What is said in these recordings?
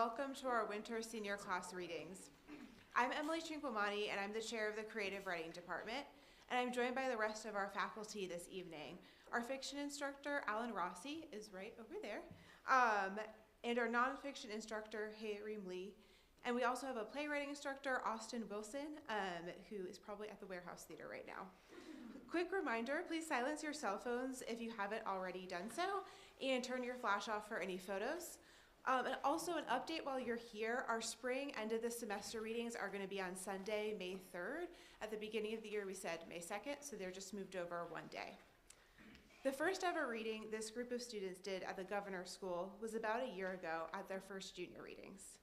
welcome to our winter senior class readings. I'm Emily Chinquamani, and I'm the chair of the Creative Writing Department, and I'm joined by the rest of our faculty this evening. Our fiction instructor, Alan Rossi, is right over there, and our nonfiction instructor, Hayreem Lee, and we also have a playwriting instructor, Austin Wilson, who is probably at the Warehouse Theater right now. Quick reminder, please silence your cell phones if you haven't already done so, and turn your flash off for any photos. And also an update while you're here, our spring end of the semester readings are going to be on Sunday, May 3rd. At the beginning of the year we said May 2nd, so they're just moved over one day. The first ever reading this group of students did at the Governor's School was about a year ago at their first junior readings.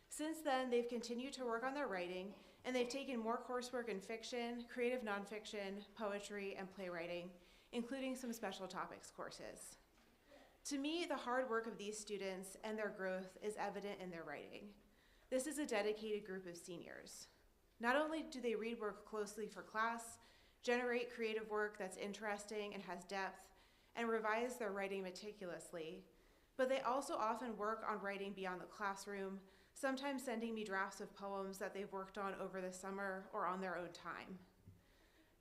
Since then, they've continued to work on their writing, and they've taken more coursework in fiction, creative nonfiction, poetry, and playwriting, including some special topics courses. To me, the hard work of these students and their growth is evident in their writing. This is a dedicated group of seniors. Not only do they read work closely for class, generate creative work that's interesting and has depth, and revise their writing meticulously, but they also often work on writing beyond the classroom, sometimes sending me drafts of poems that they've worked on over the summer or on their own time.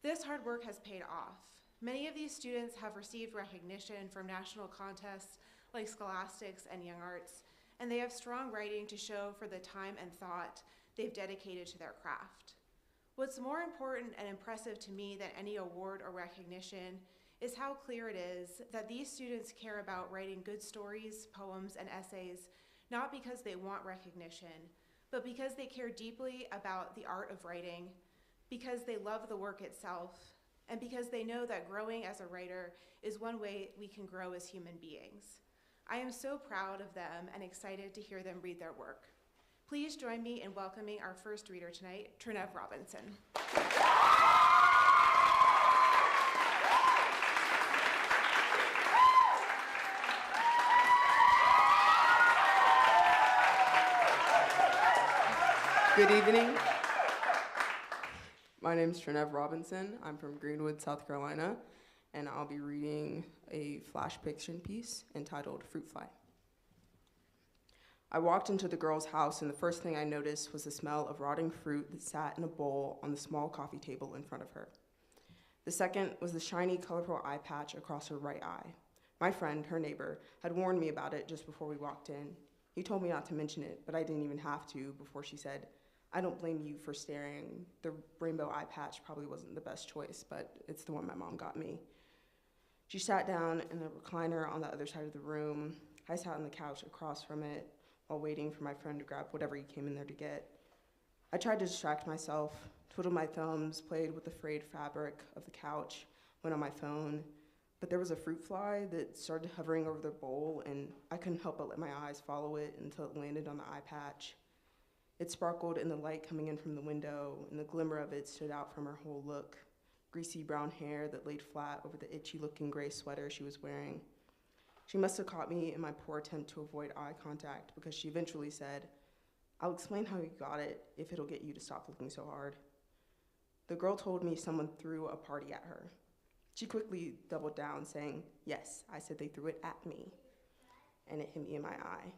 This hard work has paid off. Many of these students have received recognition from national contests like Scholastics and Young Arts, and they have strong writing to show for the time and thought they've dedicated to their craft. What's more important and impressive to me than any award or recognition is how clear it is that these students care about writing good stories, poems, and essays, not because they want recognition, but because they care deeply about the art of writing, because they love the work itself, and because they know that growing as a writer is one way we can grow as human beings. I am so proud of them and excited to hear them read their work. Please join me in welcoming our first reader tonight, Trinev Robinson. Good evening. My name is Trinev Robinson. I'm from Greenwood, South Carolina, and I'll be reading a flash fiction piece entitled Fruit Fly. I walked into the girl's house, and the first thing I noticed was the smell of rotting fruit that sat in a bowl on the small coffee table in front of her. The second was the shiny, colorful eye patch across her right eye. My friend, her neighbor, had warned me about it just before we walked in. He told me not to mention it, but I didn't even have to before she said, "I don't blame you for staring. The rainbow eye patch probably wasn't the best choice, but it's the one my mom got me." She sat down in the recliner on the other side of the room. I sat on the couch across from it while waiting for my friend to grab whatever he came in there to get. I tried to distract myself, twiddled my thumbs, played with the frayed fabric of the couch, went on my phone, but there was a fruit fly that started hovering over the bowl, and I couldn't help but let my eyes follow it until it landed on the eye patch. It sparkled in the light coming in from the window, and the glimmer of it stood out from her whole look, greasy brown hair that laid flat over the itchy-looking gray sweater she was wearing. She must have caught me in my poor attempt to avoid eye contact, because she eventually said, "I'll explain how you got it if it'll get you to stop looking so hard." The girl told me someone threw a party at her. She quickly doubled down, saying, "Yes, I said they threw it at me," and it hit me in my eye.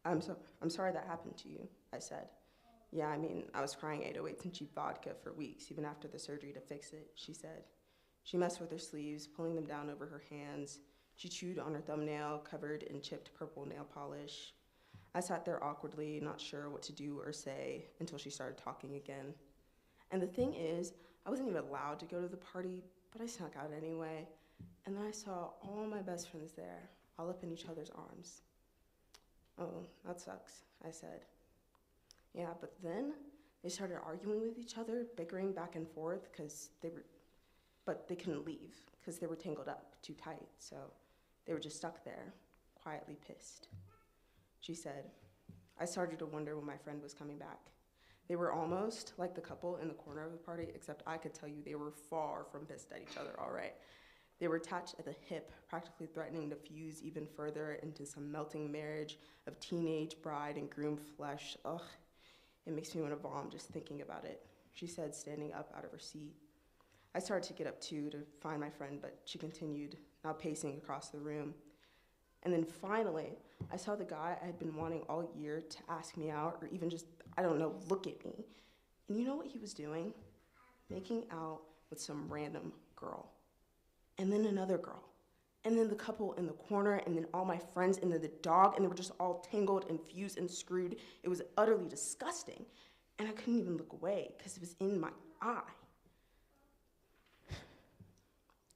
I'm sorry that happened to you," I said. "Yeah, I mean, I was crying 808s and cheap vodka for weeks, even after the surgery to fix it," she said. She messed with her sleeves, pulling them down over her hands. She chewed on her thumbnail, covered in chipped purple nail polish. I sat there awkwardly, not sure what to do or say, until she started talking again. "And the thing is, I wasn't even allowed to go to the party, but I snuck out anyway. And then I saw all my best friends there, all up in each other's arms." "Oh, that sucks," I said. "Yeah, but then they started arguing with each other, bickering back and forth, but they couldn't leave because they were tangled up too tight, so they were just stuck there, quietly pissed." She said, "I started to wonder when my friend was coming back. They were almost like the couple in the corner of the party, except I could tell you they were far from pissed at each other, all right. They were attached at the hip, practically threatening to fuse even further into some melting marriage of teenage bride and groom flesh. Ugh, it makes me want to vom just thinking about it," she said, standing up out of her seat. I started to get up too to find my friend, but she continued, now pacing across the room. And then finally, I saw the guy I had been wanting all year to ask me out or even just, I don't know, look at me. And you know what he was doing? Making out with some random girl. And then another girl. And then the couple in the corner, and then all my friends, and then the dog, and they were just all tangled and fused and screwed. It was utterly disgusting. And I couldn't even look away because it was in my eye.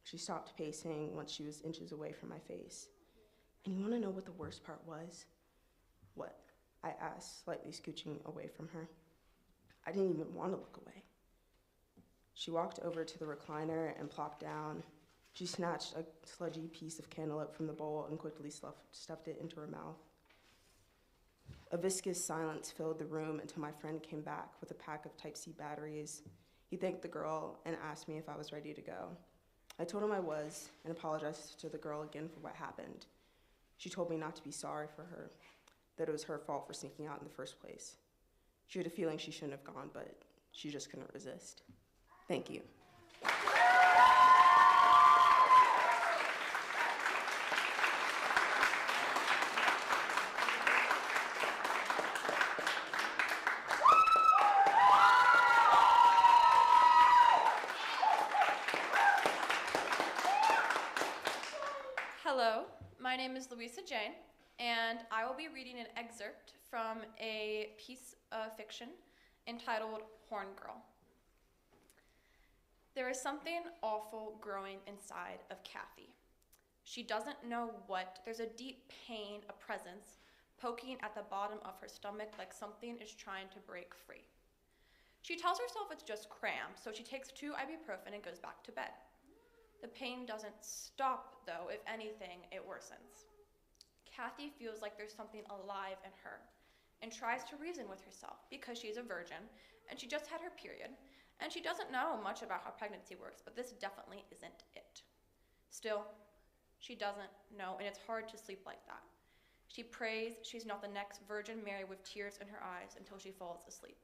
She stopped pacing once she was inches away from my face. And you want to know what the worst part was? What? I asked, slightly scooching away from her. I didn't even want to look away. She walked over to the recliner and plopped down. She snatched a sludgy piece of cantaloupe from the bowl and quickly stuffed it into her mouth. A viscous silence filled the room until my friend came back with a pack of Type-C batteries. He thanked the girl and asked me if I was ready to go. I told him I was and apologized to the girl again for what happened. She told me not to be sorry for her, that it was her fault for sneaking out in the first place. She had a feeling she shouldn't have gone, but she just couldn't resist. Thank you. Hello, my name is Louisa Jane, and I will be reading an excerpt from a piece of fiction entitled Horn Girl. There is something awful growing inside of Kathy. She doesn't know what. There's a deep pain, a presence, poking at the bottom of her stomach like something is trying to break free. She tells herself it's just cramp, so she takes 2 ibuprofen and goes back to bed. The pain doesn't stop, though. If anything, it worsens. Kathy feels like there's something alive in her and tries to reason with herself because she's a virgin and she just had her period and she doesn't know much about how pregnancy works, but this definitely isn't it. Still, she doesn't know, and it's hard to sleep like that. She prays she's not the next Virgin Mary with tears in her eyes until she falls asleep.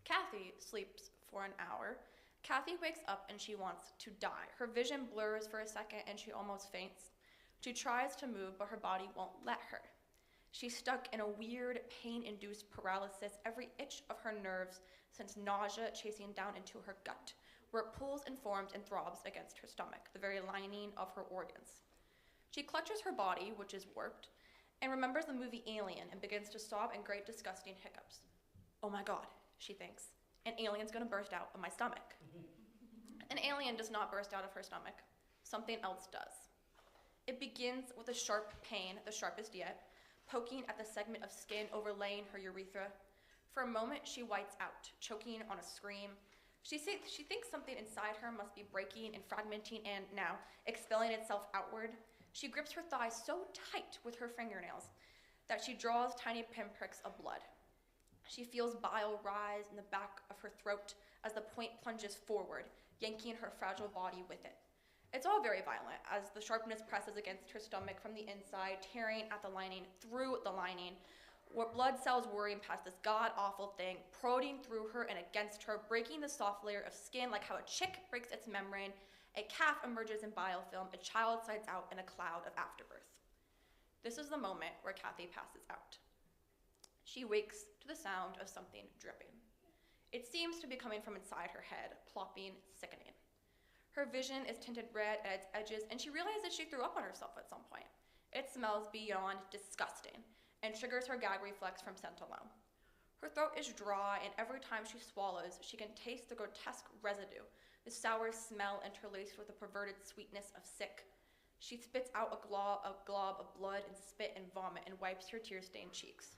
Kathy sleeps for an hour. Kathy wakes up and she wants to die. Her vision blurs for a second and she almost faints. She tries to move, but her body won't let her. She's stuck in a weird, pain-induced paralysis. Every itch of her nerves sends nausea chasing down into her gut, where it pulls and forms and throbs against her stomach, the very lining of her organs. She clutches her body, which is warped, and remembers the movie Alien and begins to sob in great, disgusting hiccups. Oh my God, she thinks, an alien's gonna burst out of my stomach. An alien does not burst out of her stomach. Something else does. It begins with a sharp pain, the sharpest yet, poking at the segment of skin overlaying her urethra. For a moment, she whites out, choking on a scream. She thinks something inside her must be breaking and fragmenting and now expelling itself outward. She grips her thigh so tight with her fingernails that she draws tiny pinpricks of blood. She feels bile rise in the back of her throat as the point plunges forward, yanking her fragile body with it. It's all very violent as the sharpness presses against her stomach from the inside, tearing at the lining, through the lining, where blood cells whirring past this god-awful thing, prodding through her and against her, breaking the soft layer of skin like how a chick breaks its membrane. A calf emerges in biofilm, a child slides out in a cloud of afterbirth. This is the moment where Kathy passes out. She wakes to the sound of something dripping. It seems to be coming from inside her head, plopping, sickening. Her vision is tinted red at its edges, and she realizes she threw up on herself at some point. It smells beyond disgusting and triggers her gag reflex from scent alone. Her throat is dry, and every time she swallows, she can taste the grotesque residue, the sour smell interlaced with the perverted sweetness of sick. She spits out a glob of blood and spit and vomit and wipes her tear-stained cheeks.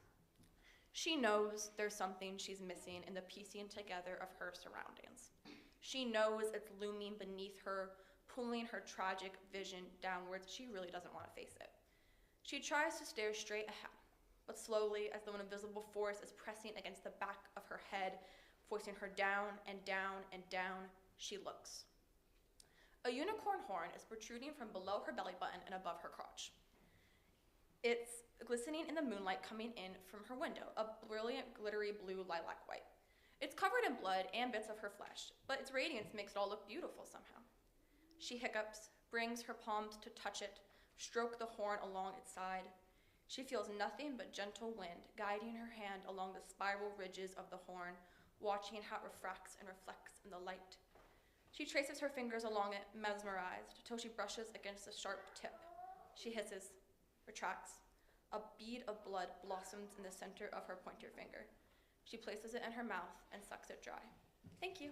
She knows there's something she's missing in the piecing together of her surroundings. She knows it's looming beneath her, pulling her tragic vision downwards. She really doesn't want to face it. She tries to stare straight ahead, but slowly, as though an invisible force is pressing against the back of her head, forcing her down and down and down, she looks. A unicorn horn is protruding from below her belly button and above her crotch. It's glistening in the moonlight coming in from her window, a brilliant, glittery blue lilac white. It's covered in blood and bits of her flesh, but its radiance makes it all look beautiful somehow. She hiccups, brings her palms to touch it, stroke the horn along its side. She feels nothing but gentle wind guiding her hand along the spiral ridges of the horn, watching how it refracts and reflects in the light. She traces her fingers along it, mesmerized, till she brushes against the sharp tip. She hisses, retracts. A bead of blood blossoms in the center of her pointer finger. She places it in her mouth and sucks it dry. Thank you.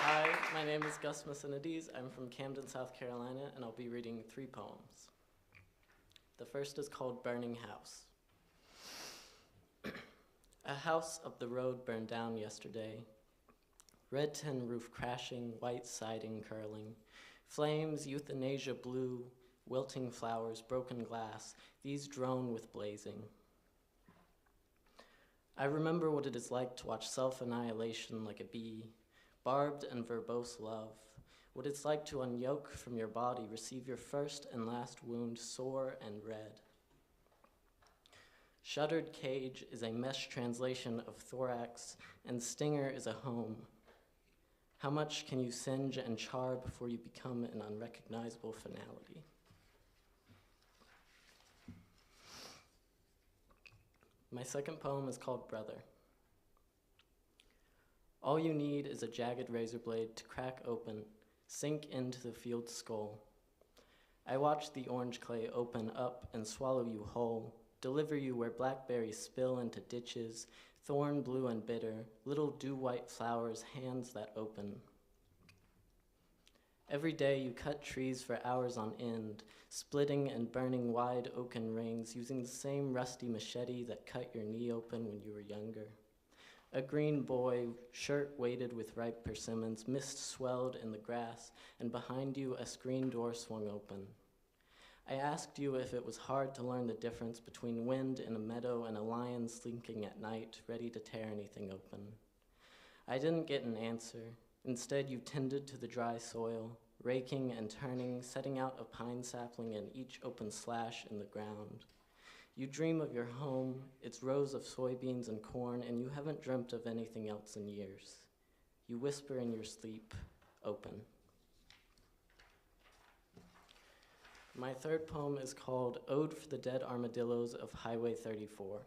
Hi, my name is Gus Massinides. I'm from Camden, South Carolina, and I'll be reading 3 poems. The first is called Burning House. A house up the road burned down yesterday. Red tin roof crashing, white siding curling. Flames, euthanasia blue, wilting flowers, broken glass, these drone with blazing. I remember what it is like to watch self-annihilation like a bee, barbed and verbose love, what it's like to unyoke from your body, receive your first and last wound sore and red. Shuttered cage is a mesh translation of thorax, and stinger is a home. How much can you singe and char before you become an unrecognizable finality? My second poem is called Brother. All you need is a jagged razor blade to crack open, sink into the field's skull. I watch the orange clay open up and swallow you whole, deliver you where blackberries spill into ditches, thorn blue and bitter, little dew-white flowers, hands that open. Every day you cut trees for hours on end, splitting and burning wide oaken rings, using the same rusty machete that cut your knee open when you were younger. A green boy, shirt weighted with ripe persimmons, mist swelled in the grass, and behind you a screen door swung open. I asked you if it was hard to learn the difference between wind in a meadow and a lion slinking at night, ready to tear anything open. I didn't get an answer. Instead, you tended to the dry soil, raking and turning, setting out a pine sapling in each open slash in the ground. You dream of your home, its rows of soybeans and corn, and you haven't dreamt of anything else in years. You whisper in your sleep, open. My third poem is called Ode for the Dead Armadillos of Highway 34.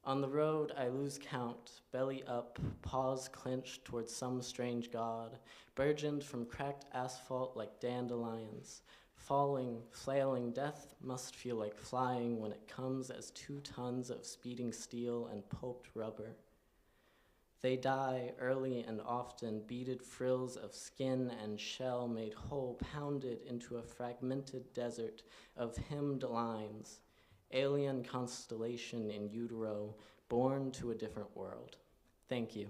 On the road, I lose count, belly up, paws clenched towards some strange god, burgeoned from cracked asphalt like dandelions. Falling, flailing, death must feel like flying when it comes as 2 tons of speeding steel and pulped rubber. They die early and often, beaded frills of skin and shell made whole, pounded into a fragmented desert of hemmed lines, alien constellation in utero, born to a different world. Thank you.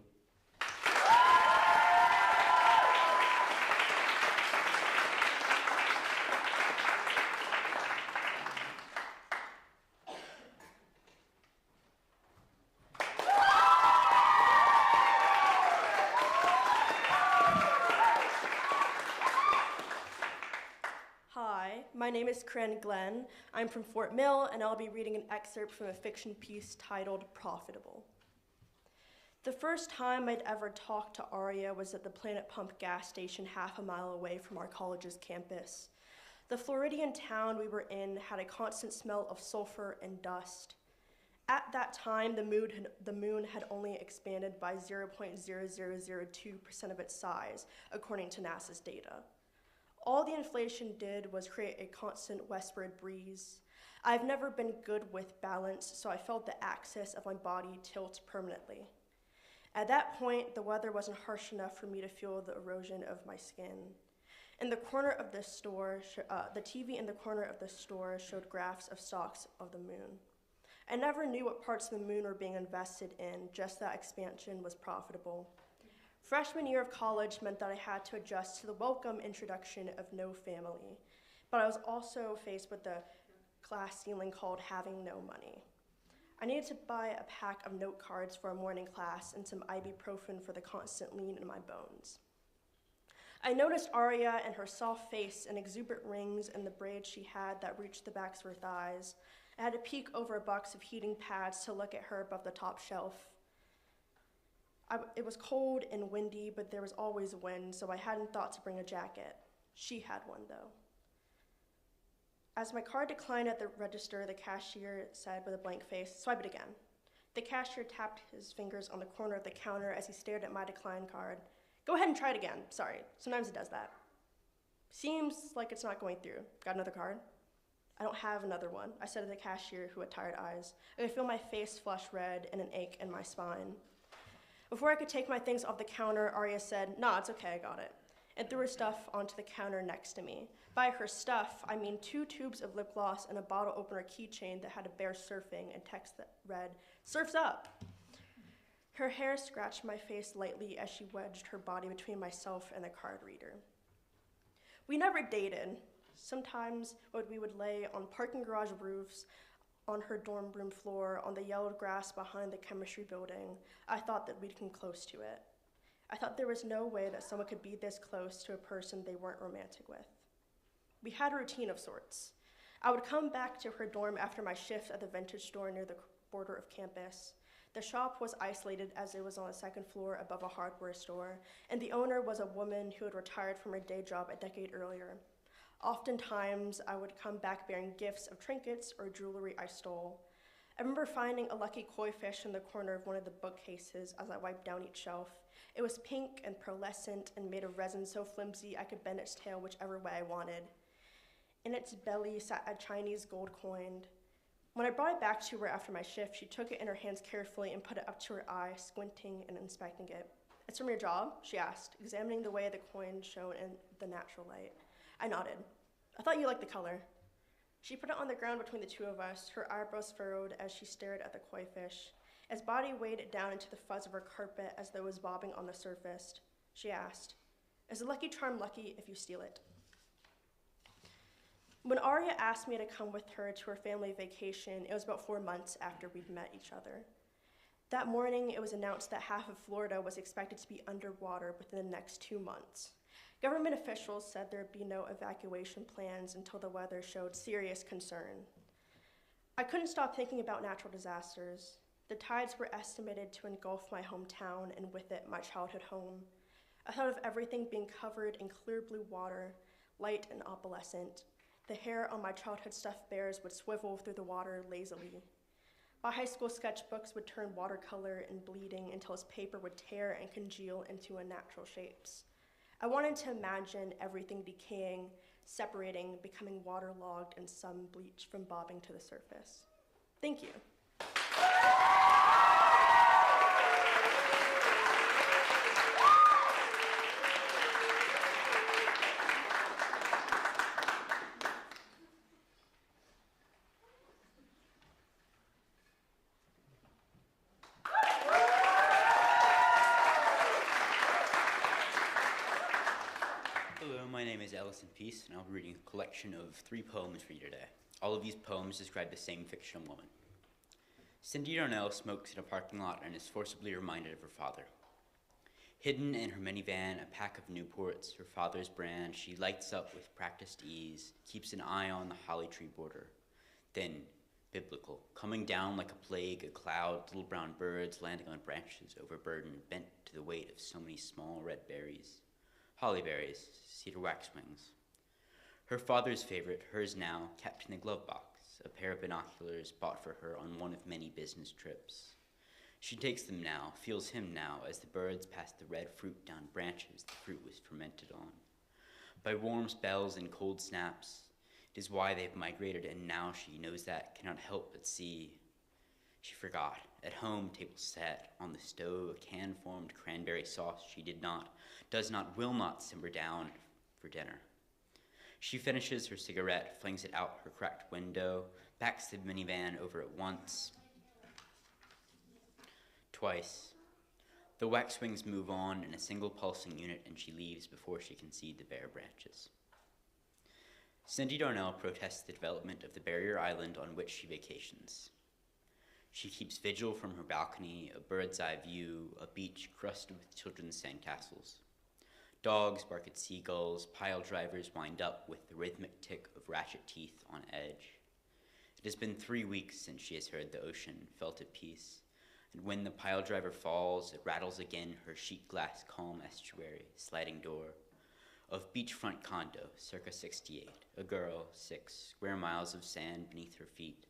Hi, my name is Corinne Glenn. I'm from Fort Mill, and I'll be reading an excerpt from a fiction piece titled Profitable. The first time I'd ever talked to Aria was at the Planet Pump gas station half a mile away from our college's campus. The Floridian town we were in had a constant smell of sulfur and dust. At that time, the moon had only expanded by 0.0002% of its size, according to NASA's data. All the inflation did was create a constant westward breeze. I've never been good with balance, so I felt the axis of my body tilt permanently. At that point, the weather wasn't harsh enough for me to feel the erosion of my skin. In the corner of the store, the TV in the corner of the store showed graphs of stocks of the moon. I never knew what parts of the moon were being invested in, just that expansion was profitable. Freshman year of college meant that I had to adjust to the welcome introduction of no family, but I was also faced with the class ceiling called having no money. I needed to buy a pack of note cards for a morning class and some ibuprofen for the constant lean in my bones. I noticed Aria and her soft face and exuberant rings and the braids she had that reached the backs of her thighs. I had to peek over a box of heating pads to look at her above the top shelf. It was cold and windy, but there was always wind, so I hadn't thought to bring a jacket. She had one, though. As my card declined at the register, the cashier said with a blank face, "Swipe it again." The cashier tapped his fingers on the corner of the counter as he stared at my decline card. "Go ahead and try it again. Sorry, sometimes it does that." "Seems like it's not going through. Got another card?" "I don't have another one," I said to the cashier, who had tired eyes. I could feel my face flush red and an ache in my spine. Before I could take my things off the counter, Aria said, "Nah, it's okay, I got it," and threw her stuff onto the counter next to me. By her stuff, I mean 2 tubes of lip gloss and a bottle opener keychain that had a bear surfing and text that read, "Surf's up." Her hair scratched my face lightly as she wedged her body between myself and the card reader. We never dated. Sometimes we would lay on parking garage roofs, on her dorm room floor, on the yellowed grass behind the chemistry building. I thought that we'd come close to it. I thought there was no way that someone could be this close to a person they weren't romantic with. We had a routine of sorts. I would come back to her dorm after my shift at the vintage store near the border of campus. The shop was isolated as it was on the 2nd floor above a hardware store, and the owner was a woman who had retired from her day job a decade earlier. Oftentimes, I would come back bearing gifts of trinkets or jewelry I stole. I remember finding a lucky koi fish in the corner of one of the bookcases as I wiped down each shelf. It was pink and pearlescent and made of resin so flimsy I could bend its tail whichever way I wanted. In its belly sat a Chinese gold coin. When I brought it back to her after my shift, she took it in her hands carefully and put it up to her eye, squinting and inspecting it. "It's from your job?" she asked, examining the way the coin shone in the natural light. I nodded. "I thought you liked the color." She put it on the ground between the two of us, her eyebrows furrowed as she stared at the koi fish. Its body weighed down into the fuzz of her carpet as though it was bobbing on the surface. She asked, "Is a lucky charm lucky if you steal it?" When Aria asked me to come with her to her family vacation, it was about 4 months after we'd met each other. That morning, it was announced that half of Florida was expected to be underwater within the next 2 months. Government officials said there'd be no evacuation plans until the weather showed serious concern. I couldn't stop thinking about natural disasters. The tides were estimated to engulf my hometown and with it, my childhood home. I thought of everything being covered in clear blue water, light and opalescent. The hair on my childhood stuffed bears would swivel through the water lazily. My high school sketchbooks would turn watercolor and bleeding until its paper would tear and congeal into unnatural shapes. I wanted to imagine everything decaying, separating, becoming waterlogged, and some bleach from bobbing to the surface. Thank you. Hello, my name is Ellison Peace, and I'll be reading a collection of 3 poems for you today. All of these poems describe the same fictional woman. Cindy Darnell smokes in a parking lot and is forcibly reminded of her father. Hidden in her minivan, a pack of Newports, her father's brand, she lights up with practiced ease, keeps an eye on the holly tree border. Thin, biblical, coming down like a plague, a cloud, little brown birds landing on branches overburdened, bent to the weight of so many small red berries. Holly berries, cedar waxwings. Her father's favorite, hers now, kept in the glove box, a pair of binoculars bought for her on one of many business trips. She takes them now, feels him now, as the birds pass the red fruit down branches the fruit was fermented on. By warm spells and cold snaps, it is why they've migrated, and now she knows that, cannot help but see. She forgot. At home, table set, on the stove, a can-formed cranberry sauce she does not, will not simmer down for dinner. She finishes her cigarette, flings it out her cracked window, backs the minivan over it once, twice. The waxwings move on in a single pulsing unit, and she leaves before she can see the bare branches. Cindy Darnell protests the development of the barrier island on which she vacations. She keeps vigil from her balcony, a bird's eye view, a beach crusted with children's sandcastles. Dogs bark at seagulls, pile drivers wind up with the rhythmic tick of ratchet teeth on edge. It has been 3 weeks since she has heard the ocean, felt at peace, and when the pile driver falls, it rattles again her sheet glass calm estuary, sliding door, of beachfront condo, circa 68, a girl, 6 square miles of sand beneath her feet.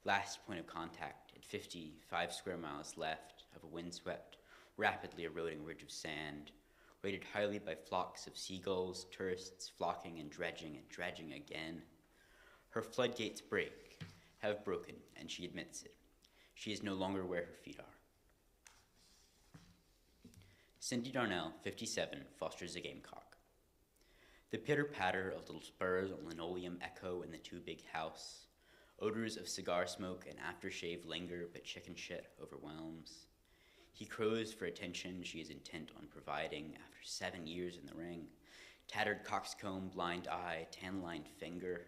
Last point of contact at 55 square miles left of a windswept, rapidly eroding ridge of sand, rated highly by flocks of seagulls, tourists flocking and dredging again. Her floodgates have broken, and she admits it. She is no longer where her feet are. Cindy Darnell, 57, fosters a gamecock. The pitter-patter of little spurs on linoleum echo in the too big house. Odors of cigar smoke and aftershave linger, but chicken shit overwhelms. He crows for attention she is intent on providing after 7 years in the ring. Tattered coxcomb, blind eye, tan-lined finger,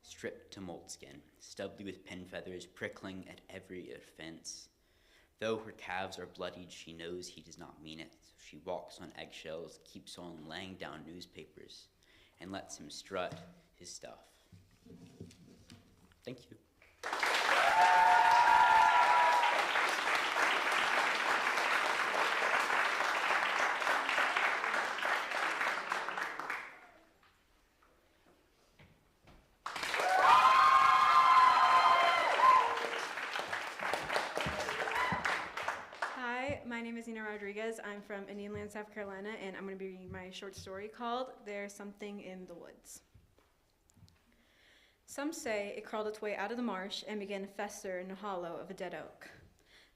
stripped to moleskin, stubbly with pin feathers, prickling at every offense. Though her calves are bloodied, she knows he does not mean it, so she walks on eggshells, keeps on laying down newspapers, and lets him strut his stuff. Thank you. Hi, my name is Nina Rodriguez. I'm from Indian Land, South Carolina, and I'm going to be reading my short story called There's Something in the Woods. Some say it crawled its way out of the marsh and began to fester in the hollow of a dead oak.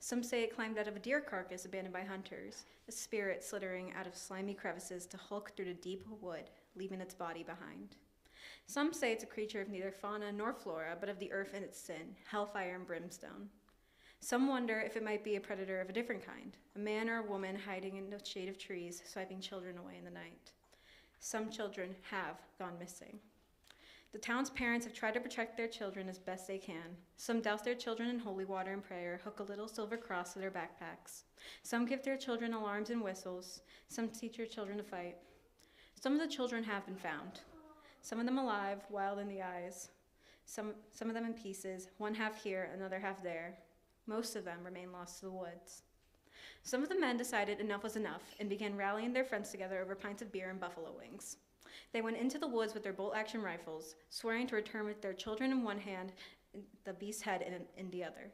Some say it climbed out of a deer carcass abandoned by hunters, a spirit slittering out of slimy crevices to hulk through the deep wood, leaving its body behind. Some say it's a creature of neither fauna nor flora, but of the earth and its sin, hellfire and brimstone. Some wonder if it might be a predator of a different kind, a man or a woman hiding in the shade of trees, swiping children away in the night. Some children have gone missing. The town's parents have tried to protect their children as best they can. Some douse their children in holy water and prayer, hook a little silver cross to their backpacks. Some give their children alarms and whistles. Some teach their children to fight. Some of the children have been found. Some of them alive, wild in the eyes. Some of them in pieces, one half here, another half there. Most of them remain lost to the woods. Some of the men decided enough was enough and began rallying their friends together over pints of beer and buffalo wings. They went into the woods with their bolt-action rifles, swearing to return with their children in one hand and the beast's head in the other.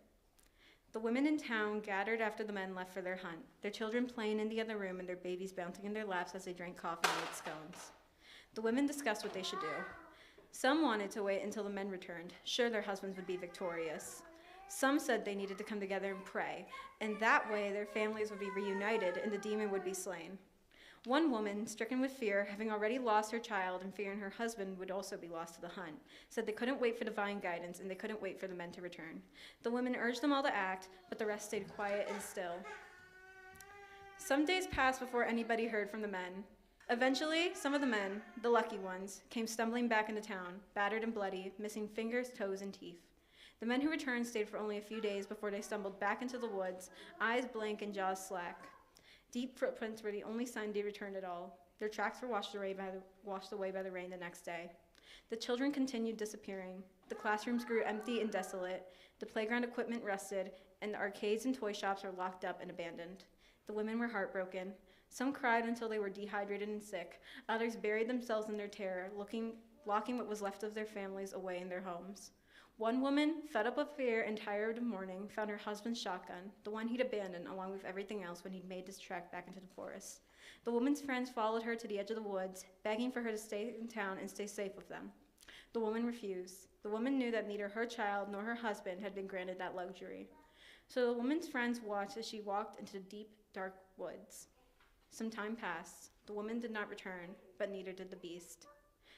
The women in town gathered after the men left for their hunt, their children playing in the other room and their babies bouncing in their laps as they drank coffee and ate scones. The women discussed what they should do. Some wanted to wait until the men returned, sure their husbands would be victorious. Some said they needed to come together and pray, and that way their families would be reunited and the demon would be slain. One woman, stricken with fear, having already lost her child and fearing her husband would also be lost to the hunt, said they couldn't wait for divine guidance and they couldn't wait for the men to return. The women urged them all to act, but the rest stayed quiet and still. Some days passed before anybody heard from the men. Eventually, some of the men, the lucky ones, came stumbling back into town, battered and bloody, missing fingers, toes, and teeth. The men who returned stayed for only a few days before they stumbled back into the woods, eyes blank and jaws slack. Deep footprints were the only sign they returned at all. Their tracks were washed away by the rain the next day. The children continued disappearing. The classrooms grew empty and desolate. The playground equipment rusted, and the arcades and toy shops were locked up and abandoned. The women were heartbroken. Some cried until they were dehydrated and sick. Others buried themselves in their terror, locking what was left of their families away in their homes. One woman, fed up with fear and tired of mourning, found her husband's shotgun, the one he'd abandoned along with everything else when he'd made his trek back into the forest. The woman's friends followed her to the edge of the woods, begging for her to stay in town and stay safe with them. The woman refused. The woman knew that neither her child nor her husband had been granted that luxury. So the woman's friends watched as she walked into the deep, dark woods. Some time passed. The woman did not return, but neither did the beast.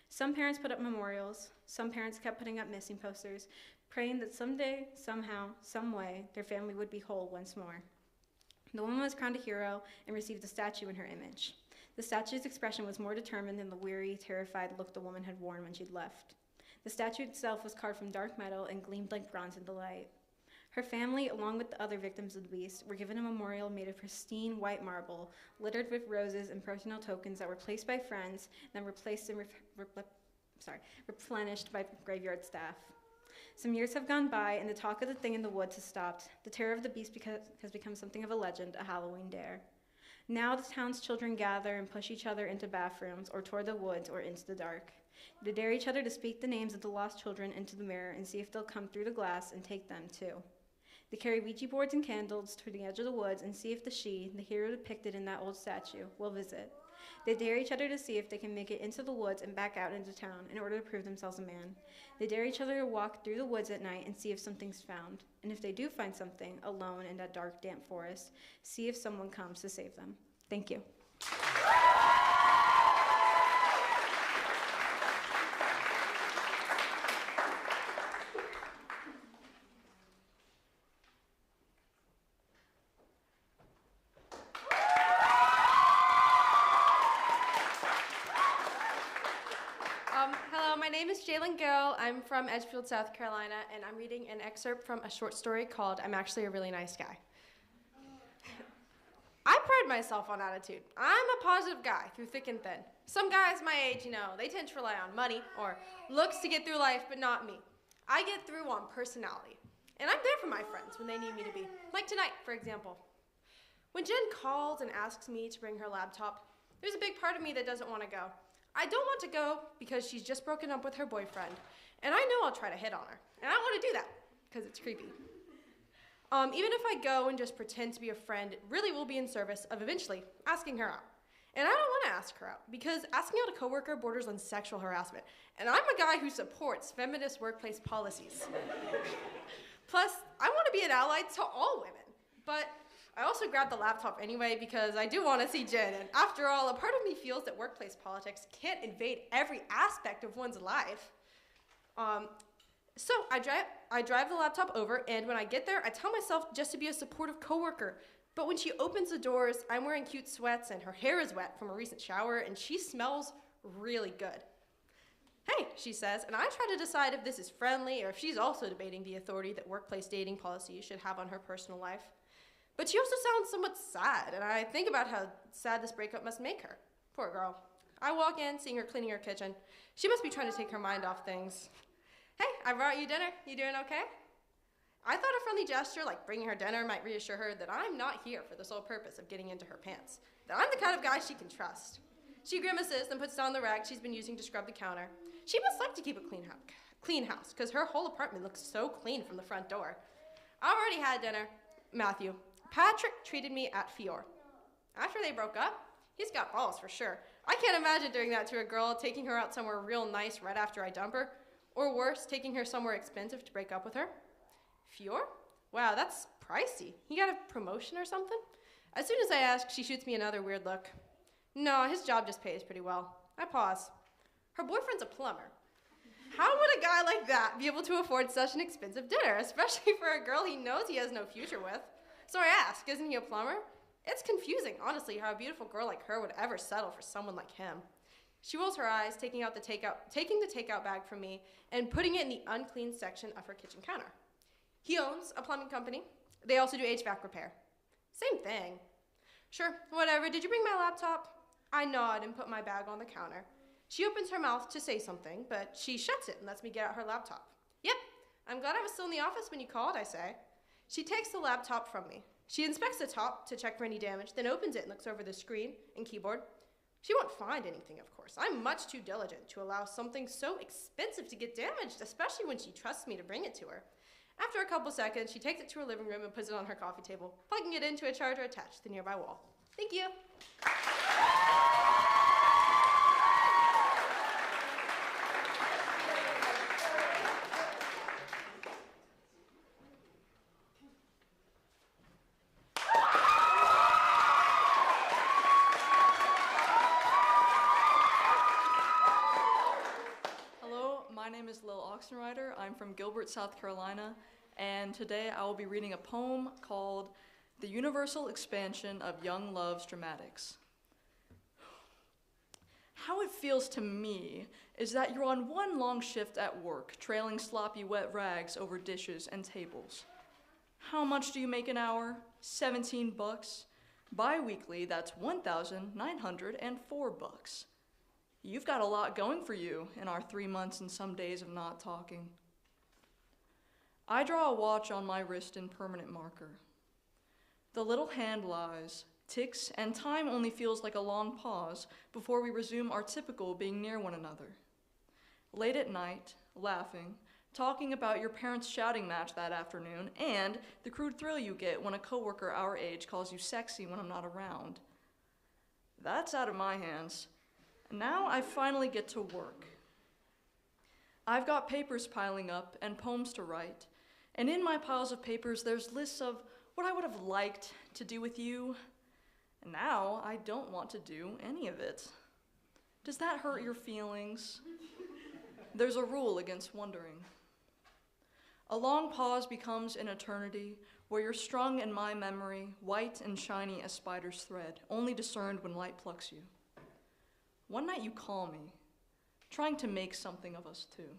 Some parents put up memorials. Some parents kept putting up missing posters, praying that someday, somehow, some way, their family would be whole once more. The woman was crowned a hero and received a statue in her image. The statue's expression was more determined than the weary, terrified look the woman had worn when she'd left. The statue itself was carved from dark metal and gleamed like bronze in the light. Her family, along with the other victims of the beast, were given a memorial made of pristine white marble, littered with roses and personal tokens that were placed by friends and then replaced and replenished by graveyard staff. Some years have gone by, and the talk of the thing in the woods has stopped. The terror of the beast has become something of a legend, a Halloween dare. Now the town's children gather and push each other into bathrooms or toward the woods or into the dark. They dare each other to speak the names of the lost children into the mirror and see if they'll come through the glass and take them too. They carry Ouija boards and candles to the edge of the woods and see if the hero depicted in that old statue, will visit. They dare each other to see if they can make it into the woods and back out into town in order to prove themselves a man. They dare each other to walk through the woods at night and see if something's found. And if they do find something, alone in that dark, damp forest, see if someone comes to save them. Thank you. Hello, my name is Jalen Gill. I'm from Edgefield, South Carolina, and I'm reading an excerpt from a short story called I'm Actually a Really Nice Guy. I pride myself on attitude. I'm a positive guy through thick and thin. Some guys my age, they tend to rely on money or looks to get through life, but not me. I get through on personality. And I'm there for my friends when they need me to be. Like tonight, for example. When Jen calls and asks me to bring her laptop, there's a big part of me that doesn't want to go. I don't want to go because she's just broken up with her boyfriend, and I know I'll try to hit on her, and I don't want to do that because it's creepy. Even if I go and just pretend to be a friend, it really will be in service of eventually asking her out. And I don't want to ask her out because asking out a coworker borders on sexual harassment, and I'm a guy who supports feminist workplace policies. Plus, I want to be an ally to all women, but I also grabbed the laptop anyway because I do want to see Jen, and after all, a part of me feels that workplace politics can't invade every aspect of one's life. So I drive the laptop over, and when I get there, I tell myself just to be a supportive coworker. But when she opens the doors, I'm wearing cute sweats, and her hair is wet from a recent shower, and she smells really good. Hey, she says, and I try to decide if this is friendly or if she's also debating the authority that workplace dating policies should have on her personal life. But she also sounds somewhat sad, and I think about how sad this breakup must make her. Poor girl. I walk in, seeing her cleaning her kitchen. She must be trying to take her mind off things. Hey, I brought you dinner. You doing okay? I thought a friendly gesture like bringing her dinner might reassure her that I'm not here for the sole purpose of getting into her pants, that I'm the kind of guy she can trust. She grimaces and puts down the rag she's been using to scrub the counter. She must like to keep a clean house, because her whole apartment looks so clean from the front door. I've already had dinner. Matthew. Patrick treated me at Fior. After they broke up, he's got balls for sure. I can't imagine doing that to a girl, taking her out somewhere real nice right after I dump her. Or worse, taking her somewhere expensive to break up with her. Fior? Wow, that's pricey. He got a promotion or something? As soon as I ask, she shoots me another weird look. No, his job just pays pretty well. I pause. Her boyfriend's a plumber. How would a guy like that be able to afford such an expensive dinner, especially for a girl he knows he has no future with? So I ask, isn't he a plumber? It's confusing, honestly, how a beautiful girl like her would ever settle for someone like him. She rolls her eyes, taking the takeout bag from me and putting it in the unclean section of her kitchen counter. He owns a plumbing company. They also do HVAC repair. Same thing. Sure, whatever. Did you bring my laptop? I nod and put my bag on the counter. She opens her mouth to say something, but she shuts it and lets me get out her laptop. Yep, I'm glad I was still in the office when you called, I say. She takes the laptop from me. She inspects the top to check for any damage, then opens it and looks over the screen and keyboard. She won't find anything, of course. I'm much too diligent to allow something so expensive to get damaged, especially when she trusts me to bring it to her. After a couple seconds, she takes it to her living room and puts it on her coffee table, plugging it into a charger attached to the nearby wall. Thank you. I'm from Gilbert, South Carolina, and today I will be reading a poem called The Universal Expansion of Young Love's Dramatics. How it feels to me is that you're on one long shift at work, trailing sloppy wet rags over dishes and tables. How much do you make an hour? 17 bucks. Bi-weekly, that's 1,904 bucks. You've got a lot going for you in our 3 months and some days of not talking. I draw a watch on my wrist in permanent marker. The little hand lies, ticks, and time only feels like a long pause before we resume our typical being near one another. Late at night, laughing, talking about your parents' shouting match that afternoon, and the crude thrill you get when a coworker our age calls you sexy when I'm not around. That's out of my hands. Now I finally get to work. I've got papers piling up and poems to write, and in my piles of papers there's lists of what I would have liked to do with you, and now I don't want to do any of it. Does that hurt your feelings? There's a rule against wondering. A long pause becomes an eternity where you're strung in my memory, white and shiny as spider's thread, only discerned when light plucks you. One night you call me, trying to make something of us two.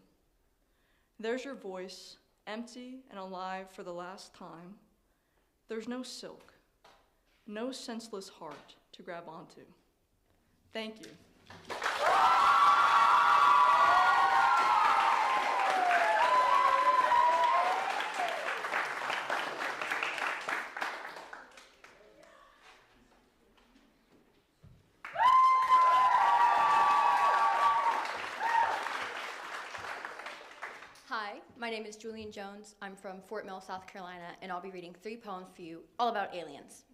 There's your voice, empty and alive for the last time. There's no silk, no senseless heart to grab onto. Thank you. Hi, my name is Julian Jones. I'm from Fort Mill, South Carolina, and I'll be reading 3 poems for you all about aliens.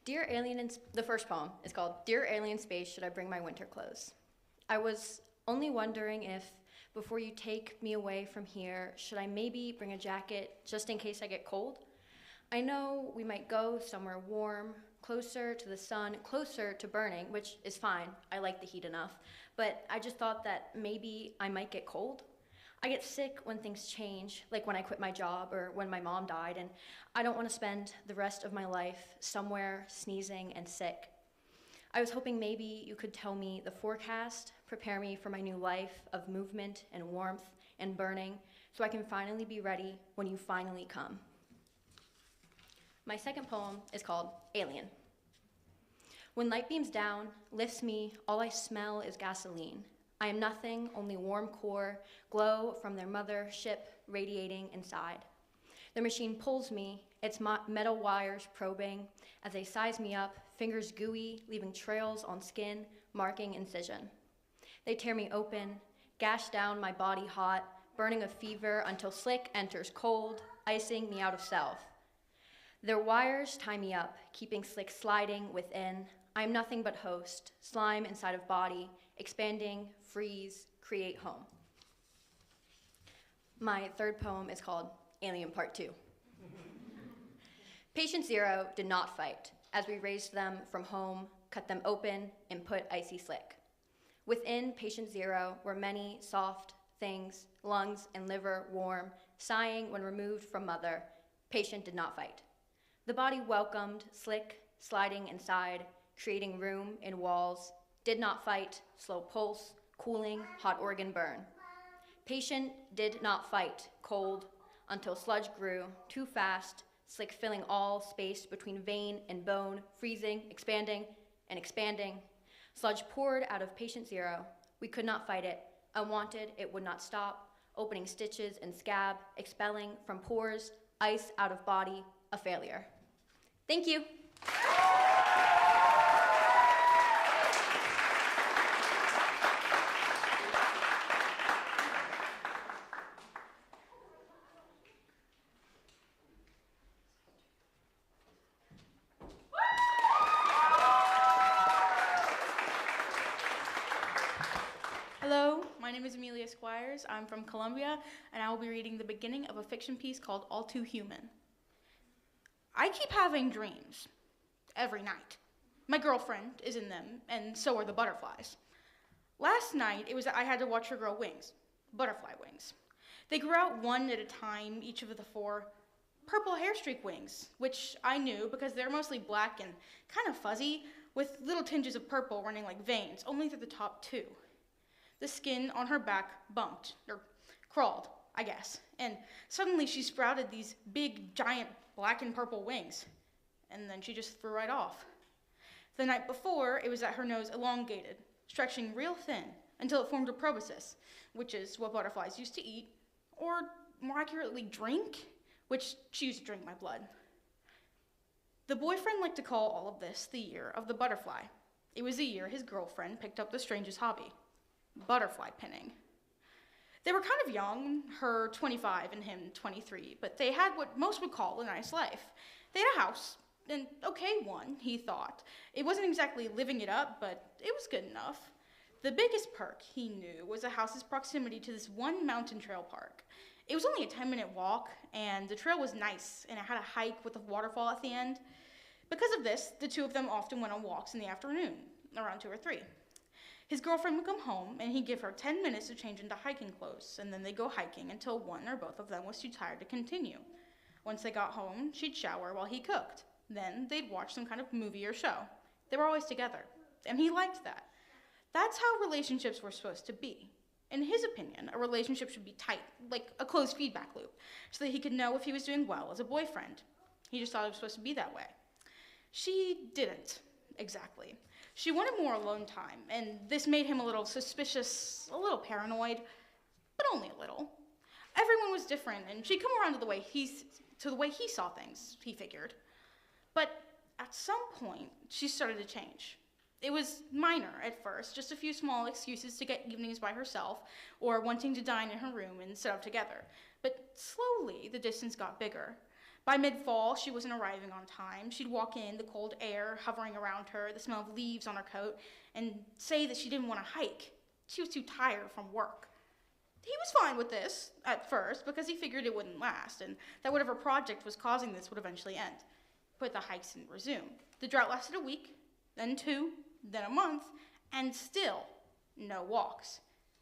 Dear Alien, the first poem is called Dear Alien Space, Should I Bring My Winter Clothes? I was only wondering if, before you take me away from here, should I maybe bring a jacket just in case I get cold? I know we might go somewhere warm, closer to the sun, closer to burning, which is fine. I like the heat enough. But I just thought that maybe I might get cold. I get sick when things change, like when I quit my job or when my mom died, and I don't want to spend the rest of my life somewhere sneezing and sick. I was hoping maybe you could tell me the forecast, prepare me for my new life of movement and warmth and burning, so I can finally be ready when you finally come. My second poem is called Alien. When light beams down, lifts me, all I smell is gasoline. I am nothing, only warm core, glow from their mother ship radiating inside. The machine pulls me, its metal wires probing, as they size me up, fingers gooey, leaving trails on skin, marking incision. They tear me open, gash down my body hot, burning a fever until slick enters cold, icing me out of self. Their wires tie me up, keeping slick sliding within. I am nothing but host, slime inside of body, expanding, freeze, create home. My third poem is called Alien Part 2. Patient Zero did not fight, as we raised them from home, cut them open, and put icy slick. Within Patient Zero were many soft things, lungs and liver warm, sighing when removed from mother. Patient did not fight. The body welcomed, slick, sliding inside, creating room in walls, did not fight, slow pulse, cooling, hot organ burn. Patient did not fight, cold, until sludge grew, too fast, slick filling all space between vein and bone, freezing, expanding, and expanding. Sludge poured out of Patient Zero. We could not fight it. Unwanted, it would not stop, opening stitches and scab, expelling from pores, ice out of body, a failure. Thank you. Hello, my name is Amelia Squires. I'm from Columbia, and I will be reading the beginning of a fiction piece called All Too Human. I keep having dreams every night. My girlfriend is in them, and so are the butterflies. Last night, it was that I had to watch her grow wings, butterfly wings. They grew out one at a time, each of the 4 purple hair streak wings, which I knew because they're mostly black and kind of fuzzy, with little tinges of purple running like veins, only through the top 2. The skin on her back bumped, or crawled, I guess. And suddenly she sprouted these big, giant black and purple wings. And then she just flew right off. The night before, it was that her nose elongated, stretching real thin until it formed a proboscis, which is what butterflies used to eat, or more accurately, drink, which she used to drink my blood. The boyfriend liked to call all of this the year of the butterfly. It was the year his girlfriend picked up the strangest hobby, butterfly pinning. They were kind of young, her 25 and him 23, but they had what most would call a nice life. They had a house, an okay one, he thought. It wasn't exactly living it up, but it was good enough. The biggest perk, he knew, was the house's proximity to this one mountain trail park. It was only a 10-minute walk, and the trail was nice, and it had a hike with a waterfall at the end. Because of this, the two of them often went on walks in the afternoon, around 2 or 3. His girlfriend would come home, and he'd give her 10 minutes to change into hiking clothes, and then they'd go hiking until one or both of them was too tired to continue. Once they got home, she'd shower while he cooked. Then they'd watch some kind of movie or show. They were always together, and he liked that. That's how relationships were supposed to be. In his opinion, a relationship should be tight, like a closed feedback loop, so that he could know if he was doing well as a boyfriend. He just thought it was supposed to be that way. She didn't, exactly. She wanted more alone time, and this made him a little suspicious, a little paranoid, but only a little. Everyone was different, and she'd come around to the way he saw things, he figured. But at some point, she started to change. It was minor at first, just a few small excuses to get evenings by herself, or wanting to dine in her room and sit up together. But slowly, the distance got bigger. By mid-fall, she wasn't arriving on time. She'd walk in, the cold air hovering around her, the smell of leaves on her coat, and say that she didn't want to hike. She was too tired from work. He was fine with this at first because he figured it wouldn't last, and that whatever project was causing this would eventually end. But the hikes didn't resume. The drought lasted a week, then 2, then a month, and still no walks.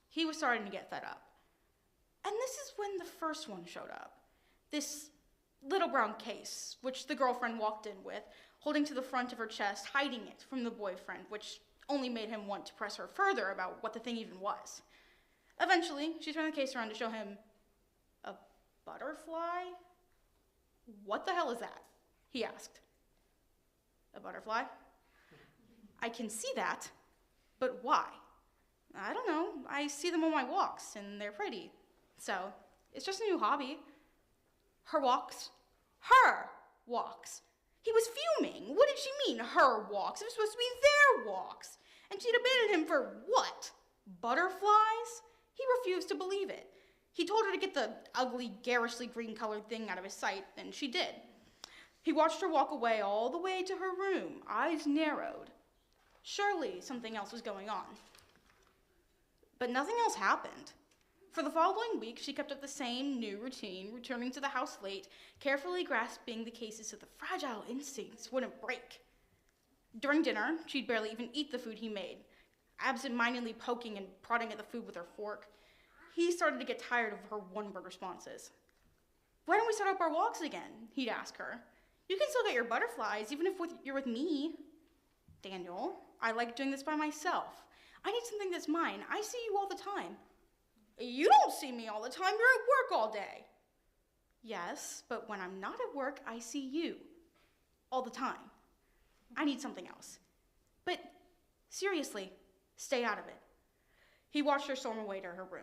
He was starting to get fed up. And this is when the first one showed up. This little brown case, which the girlfriend walked in with, holding to the front of her chest, hiding it from the boyfriend, which only made him want to press her further about what the thing even was. Eventually, she turned the case around to show him a butterfly? What the hell is that? He asked. A butterfly? I can see that, but why? I don't know. I see them on my walks, and they're pretty. So, it's just a new hobby. Her walks? Her walks. He was fuming. What did she mean, her walks? It was supposed to be their walks. And she'd abandoned him for what? Butterflies? He refused to believe it. He told her to get the ugly, garishly green-colored thing out of his sight, and she did. He watched her walk away all the way to her room, eyes narrowed. Surely something else was going on. But nothing else happened. For the following week, she kept up the same new routine, returning to the house late, carefully grasping the cases so the fragile instincts wouldn't break. During dinner, she'd barely even eat the food he made, absent-mindedly poking and prodding at the food with her fork. He started to get tired of her one-word responses. Why don't we start up our walks again? He'd ask her. You can still get your butterflies, even if you're with me. Daniel, I like doing this by myself. I need something that's mine. I see you all the time. You don't see me all the time. You're at work all day. Yes, but when I'm not at work, I see you. All the time. I need something else. But seriously, stay out of it. He watched her storm away to her room.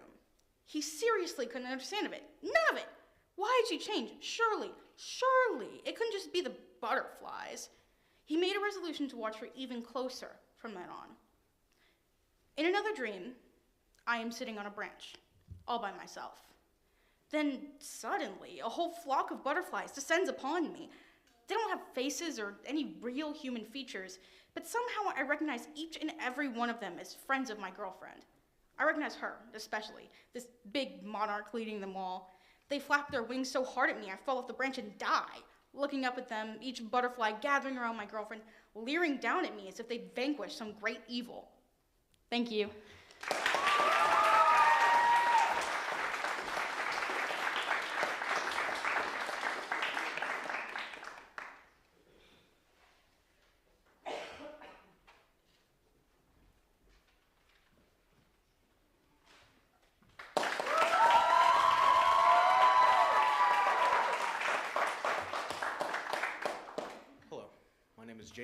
He seriously couldn't understand of it. None of it. Why had she changed? Surely, it couldn't just be the butterflies. He made a resolution to watch her even closer from then on. In another dream, I am sitting on a branch, all by myself. Then suddenly, a whole flock of butterflies descends upon me. They don't have faces or any real human features, but somehow I recognize each and every one of them as friends of my girlfriend. I recognize her, especially, this big monarch leading them all. They flap their wings so hard at me, I fall off the branch and die. Looking up at them, each butterfly gathering around my girlfriend, leering down at me as if they'd vanquished some great evil. Thank you.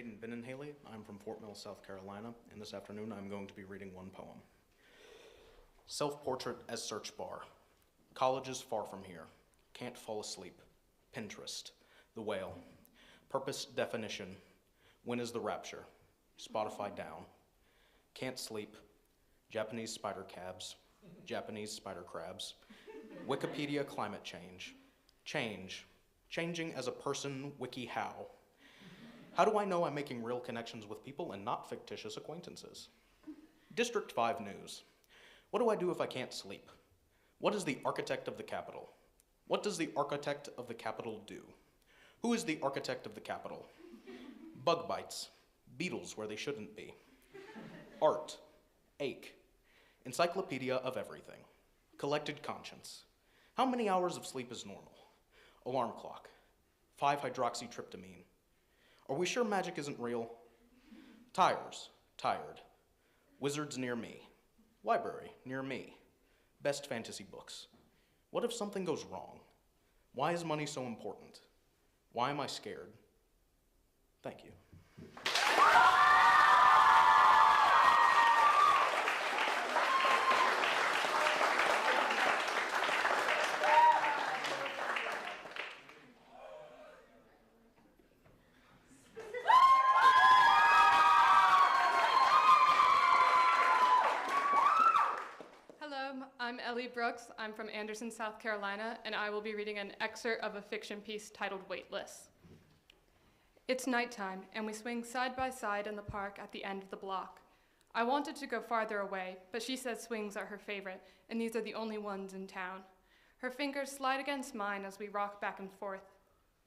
Braden Binnenhaley. I'm from Fort Mill, South Carolina, and this afternoon I'm going to be reading one poem. Self-portrait as search bar. College is far from here. Can't fall asleep. Pinterest. The whale. Purpose definition. When is the rapture? Spotify down. Can't sleep. Japanese spider cabs. Japanese spider crabs. Wikipedia climate change. Change. Changing as a person, wiki how. How do I know I'm making real connections with people and not fictitious acquaintances? District 5 News. What do I do if I can't sleep? What is the architect of the Capitol? What does the architect of the Capitol do? Who is the architect of the Capitol? Bug bites. Beetles where they shouldn't be. Art. Ache. Encyclopedia of everything. Collected conscience. How many hours of sleep is normal? Alarm clock. 5-hydroxytryptamine. Are we sure magic isn't real? Tires. Tired. Wizards near me. Library near me. Best fantasy books. What if something goes wrong? Why is money so important? Why am I scared? Thank you. I'm Ellie Brooks. I'm from Anderson, South Carolina, and I will be reading an excerpt of a fiction piece titled Weightless. It's nighttime, and we swing side by side in the park at the end of the block. I wanted to go farther away, but she says swings are her favorite, and these are the only ones in town. Her fingers slide against mine as we rock back and forth.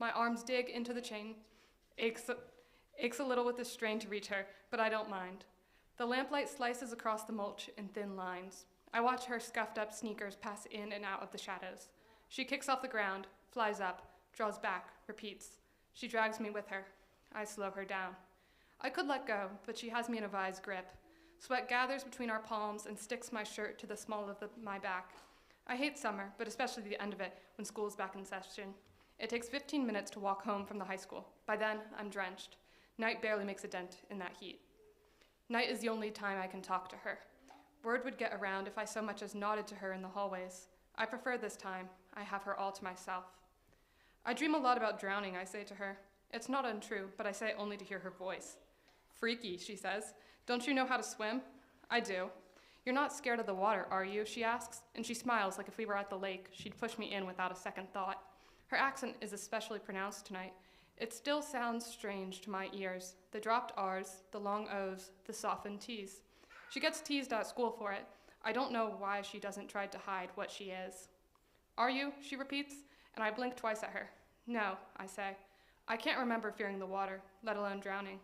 My arms dig into the chain. Aches a little with the strain to reach her, but I don't mind. The lamplight slices across the mulch in thin lines. I watch her scuffed up sneakers pass in and out of the shadows. She kicks off the ground, flies up, draws back, repeats. She drags me with her. I slow her down. I could let go, but she has me in a vise grip. Sweat gathers between our palms and sticks my shirt to the small of my back. I hate summer, but especially the end of it when school's back in session. It takes 15 minutes to walk home from the high school. By then, I'm drenched. Night barely makes a dent in that heat. Night is the only time I can talk to her. Word would get around if I so much as nodded to her in the hallways. I prefer this time. I have her all to myself. I dream a lot about drowning, I say to her. It's not untrue, but I say it only to hear her voice. Freaky, she says. Don't you know how to swim? I do. You're not scared of the water, are you? She asks, and she smiles like if we were at the lake, she'd push me in without a second thought. Her accent is especially pronounced tonight. It still sounds strange to my ears. The dropped R's, the long O's, the softened T's. She gets teased at school for it. I don't know why she doesn't try to hide what she is. Are you? She repeats, and I blink twice at her. No, I say. I can't remember fearing the water, let alone drowning.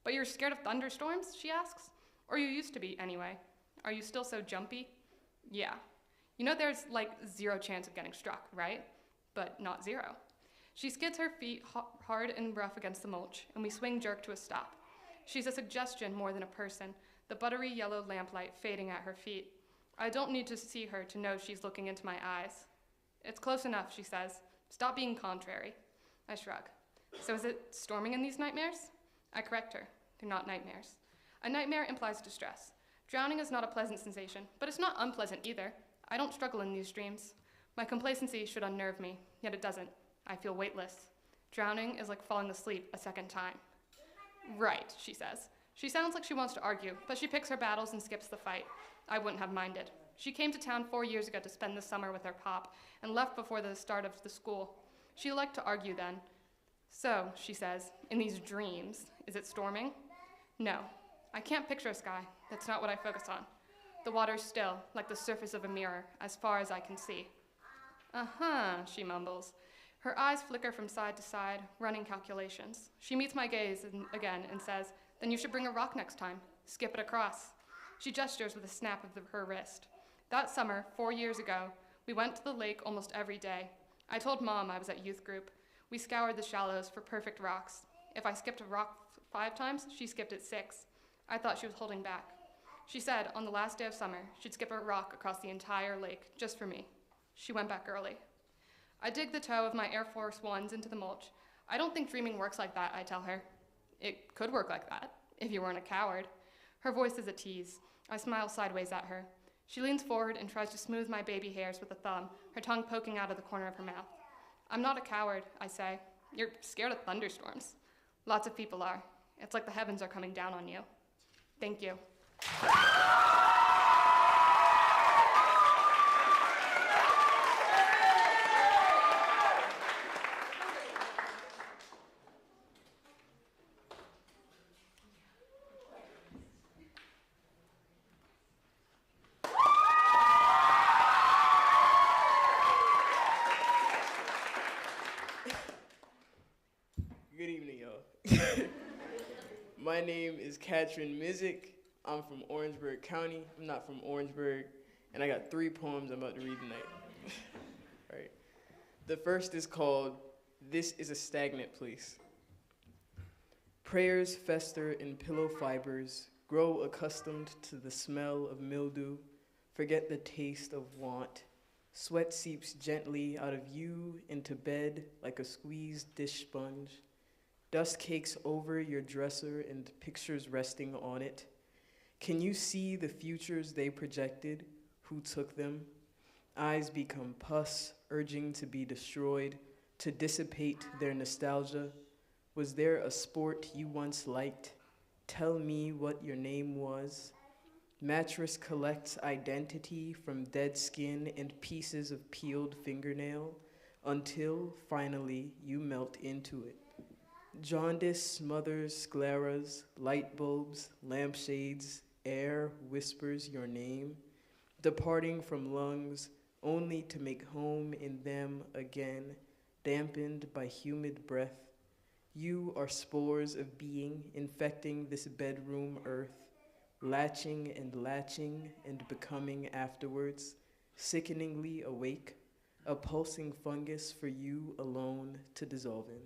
But you're scared of thunderstorms? She asks. Or you used to be, anyway. Are you still so jumpy? Yeah. You know there's like 0 chance of getting struck, right? But not 0. She skids her feet hard and rough against the mulch, and we swing jerk to a stop. She's a suggestion more than a person, the buttery yellow lamplight fading at her feet. I don't need to see her to know she's looking into my eyes. It's close enough, she says. Stop being contrary. I shrug. So is it storming in these nightmares? I correct her. They're not nightmares. A nightmare implies distress. Drowning is not a pleasant sensation, but it's not unpleasant either. I don't struggle in these dreams. My complacency should unnerve me, yet it doesn't. I feel weightless. Drowning is like falling asleep a second time. Right, she says. She sounds like she wants to argue, but she picks her battles and skips the fight. I wouldn't have minded. She came to town 4 years ago to spend the summer with her pop and left before the start of the school. She liked to argue then. So, she says, in these dreams, is it storming? No. I can't picture a sky. That's not what I focus on. The water's still, like the surface of a mirror, as far as I can see. Uh-huh, she mumbles. Her eyes flicker from side to side, running calculations. She meets my gaze again and says, then you should bring a rock next time. Skip it across. She gestures with a snap of her wrist. That summer, 4 years ago, we went to the lake almost every day. I told Mom I was at youth group. We scoured the shallows for perfect rocks. If I skipped a rock 5 times, she skipped it 6. I thought she was holding back. She said on the last day of summer, she'd skip a rock across the entire lake, just for me. She went back early. I dig the toe of my Air Force Ones into the mulch. I don't think dreaming works like that, I tell her. It could work like that, if you weren't a coward. Her voice is a tease. I smile sideways at her. She leans forward and tries to smooth my baby hairs with a thumb, her tongue poking out of the corner of her mouth. I'm not a coward, I say. You're scared of thunderstorms. Lots of people are. It's like the heavens are coming down on you. Thank you. Good evening, y'all. My name is Katrin Mizik. I'm from Orangeburg County. I'm not from Orangeburg, and I got 3 poems I'm about to read tonight. All right. The first is called "This is a Stagnant Place." Prayers fester in pillow fibers, grow accustomed to the smell of mildew, forget the taste of want. Sweat seeps gently out of you into bed like a squeezed dish sponge. Dust cakes over your dresser and pictures resting on it. Can you see the futures they projected? Who took them? Eyes become pus, urging to be destroyed, to dissipate their nostalgia. Was there a sport you once liked? Tell me what your name was. Mattress collects identity from dead skin and pieces of peeled fingernail until, finally, you melt into it. Jaundice smothers scleras, light bulbs, lampshades, air whispers your name, departing from lungs only to make home in them again, dampened by humid breath. You are spores of being infecting this bedroom earth, latching and becoming afterwards, sickeningly awake, a pulsing fungus for you alone to dissolve in.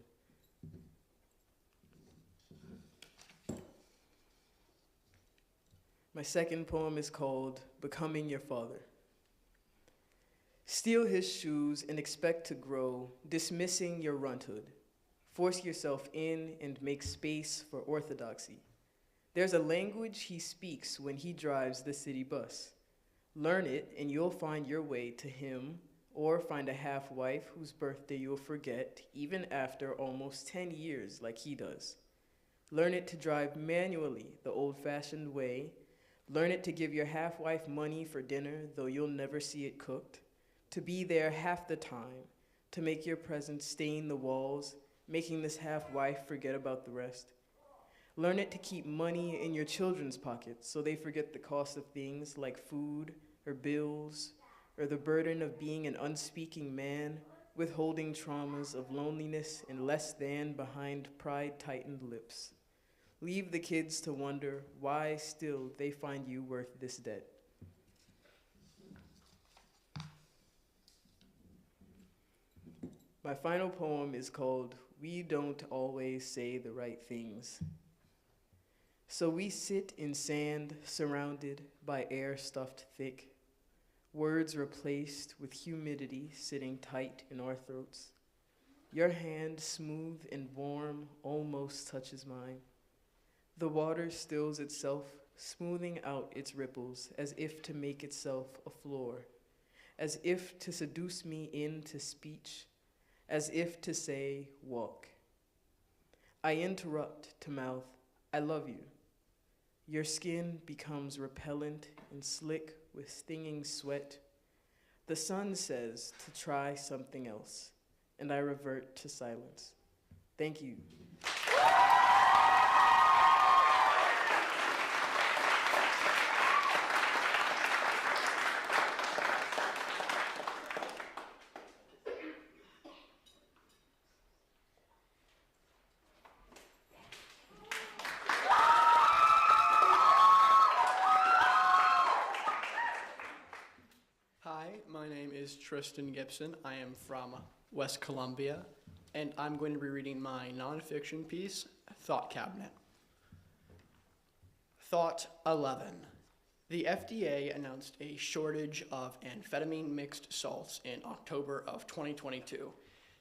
My second poem is called "Becoming Your Father." Steal his shoes and expect to grow, dismissing your runthood. Force yourself in and make space for orthodoxy. There's a language he speaks when he drives the city bus. Learn it and you'll find your way to him, or find a half-wife whose birthday you'll forget even after almost 10 years like he does. Learn it to drive manually the old-fashioned way. Learn it to give your half-wife money for dinner, though you'll never see it cooked. To be there half the time, to make your presence stain the walls, making this half-wife forget about the rest. Learn it to keep money in your children's pockets so they forget the cost of things like food or bills or the burden of being an unspeaking man, withholding traumas of loneliness and less than behind pride-tightened lips. Leave the kids to wonder why still they find you worth this debt. My final poem is called "We Don't Always Say the Right Things." So we sit in sand surrounded by air stuffed thick, words replaced with humidity sitting tight in our throats. Your hand, smooth and warm, almost touches mine. The water stills itself, smoothing out its ripples as if to make itself a floor, as if to seduce me into speech, as if to say, walk. I interrupt to mouth, I love you. Your skin becomes repellent and slick with stinging sweat. The sun says to try something else, and I revert to silence. Thank you. Hi, my name is Tristan Gibson. I am from West Columbia, and I'm going to be reading my nonfiction piece, Thought Cabinet. Thought 11. The FDA announced a shortage of amphetamine mixed salts in October of 2022,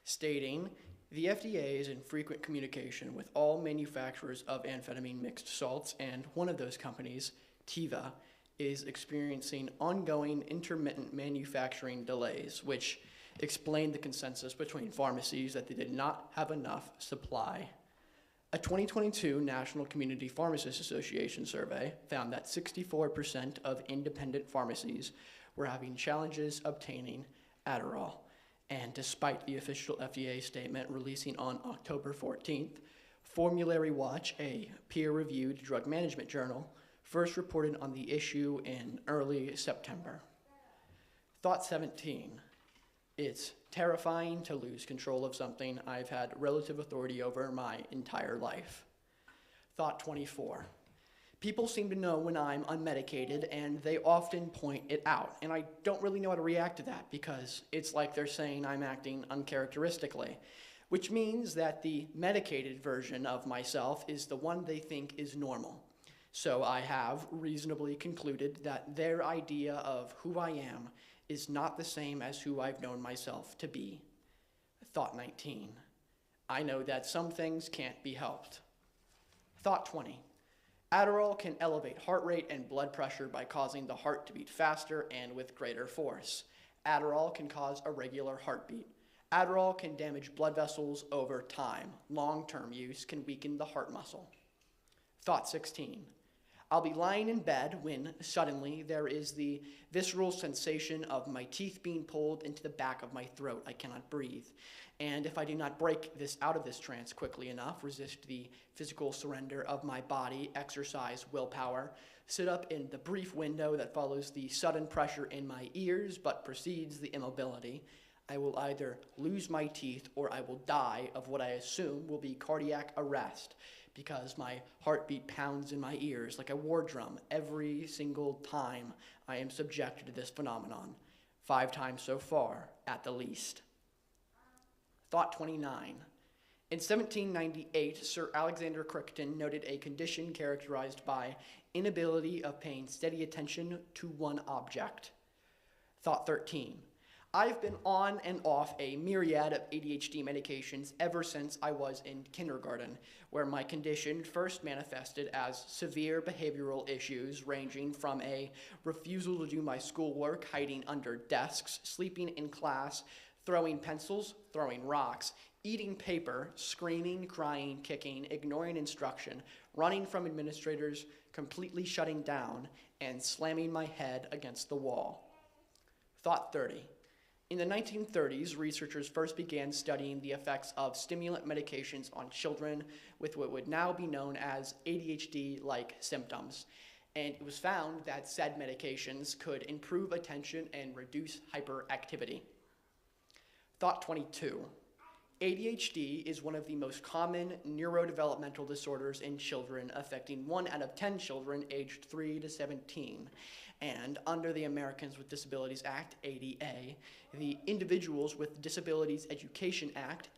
stating, The FDA is in frequent communication with all manufacturers of amphetamine mixed salts, and one of those companies, Teva, is experiencing ongoing intermittent manufacturing delays, which explain the consensus between pharmacies that they did not have enough supply. A 2022 National Community Pharmacists Association survey found that 64% of independent pharmacies were having challenges obtaining Adderall. And despite the official FDA statement releasing on October 14th, Formulary Watch, a peer-reviewed drug management journal, first reported on the issue in early September. Thought 17. It's terrifying to lose control of something I've had relative authority over my entire life. Thought 24. People seem to know when I'm unmedicated, and they often point it out. And I don't really know how to react to that because it's like they're saying I'm acting uncharacteristically, which means that the medicated version of myself is the one they think is normal. So I have reasonably concluded that their idea of who I am is not the same as who I've known myself to be. Thought 19. I know that some things can't be helped. Thought 20. Adderall can elevate heart rate and blood pressure by causing the heart to beat faster and with greater force. Adderall can cause irregular heartbeat. Adderall can damage blood vessels over time. Long-term use can weaken the heart muscle. Thought 16. I'll be lying in bed when suddenly there is the visceral sensation of my teeth being pulled into the back of my throat. I cannot breathe. And if I do not break this out of this trance quickly enough, resist the physical surrender of my body, exercise willpower, sit up in the brief window that follows the sudden pressure in my ears but precedes the immobility, I will either lose my teeth or I will die of what I assume will be cardiac arrest, because my heartbeat pounds in my ears like a war drum every single time I am subjected to this phenomenon, 5 times so far at the least. Thought 29. In 1798, Sir Alexander Crichton noted a condition characterized by inability of paying steady attention to one object. Thought 13. I've been on and off a myriad of ADHD medications ever since I was in kindergarten, where my condition first manifested as severe behavioral issues ranging from a refusal to do my schoolwork, hiding under desks, sleeping in class, throwing pencils, throwing rocks, eating paper, screaming, crying, kicking, ignoring instruction, running from administrators, completely shutting down, and slamming my head against the wall. Thought 30. In the 1930s, researchers first began studying the effects of stimulant medications on children with what would now be known as ADHD-like symptoms. And it was found that said medications could improve attention and reduce hyperactivity. Thought 22. ADHD is one of the most common neurodevelopmental disorders in children, affecting 1 out of 10 children aged 3 to 17. And under the Americans with Disabilities Act, ADA, the Individuals with Disabilities Education Act,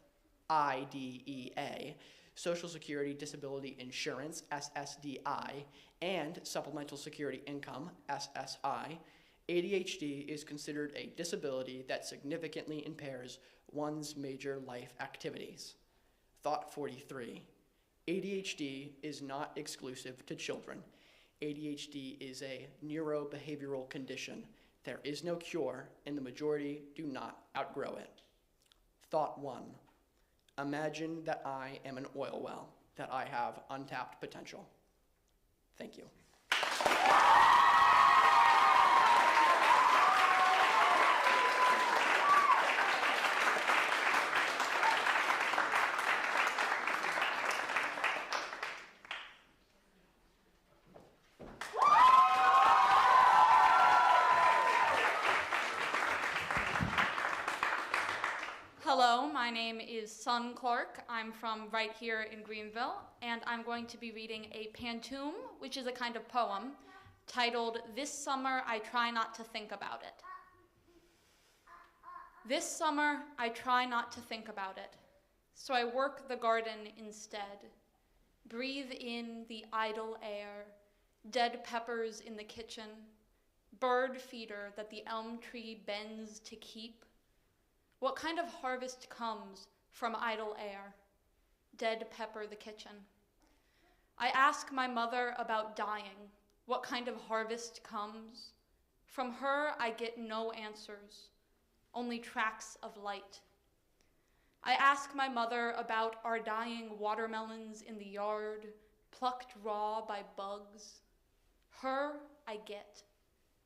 IDEA, Social Security Disability Insurance, SSDI, and Supplemental Security Income, SSI, ADHD is considered a disability that significantly impairs one's major life activities. Thought 43. ADHD is not exclusive to children. ADHD is a neurobehavioral condition. There is no cure, and the majority do not outgrow it. Thought 1. Imagine that I am an oil well, that I have untapped potential. Thank you. Hello, my name is Sun Clark. I'm from right here in Greenville, and I'm going to be reading a pantoum, which is a kind of poem, titled "This Summer I Try Not to Think About It." This summer I try not to think about it, so I work the garden instead. Breathe in the idle air, dead peppers in the kitchen, bird feeder that the elm tree bends to keep. What kind of harvest comes from idle air, dead pepper the kitchen. I ask my mother about dying, what kind of harvest comes. From her, I get no answers, only tracks of light. I ask my mother about our dying watermelons in the yard, plucked raw by bugs. Her, I get,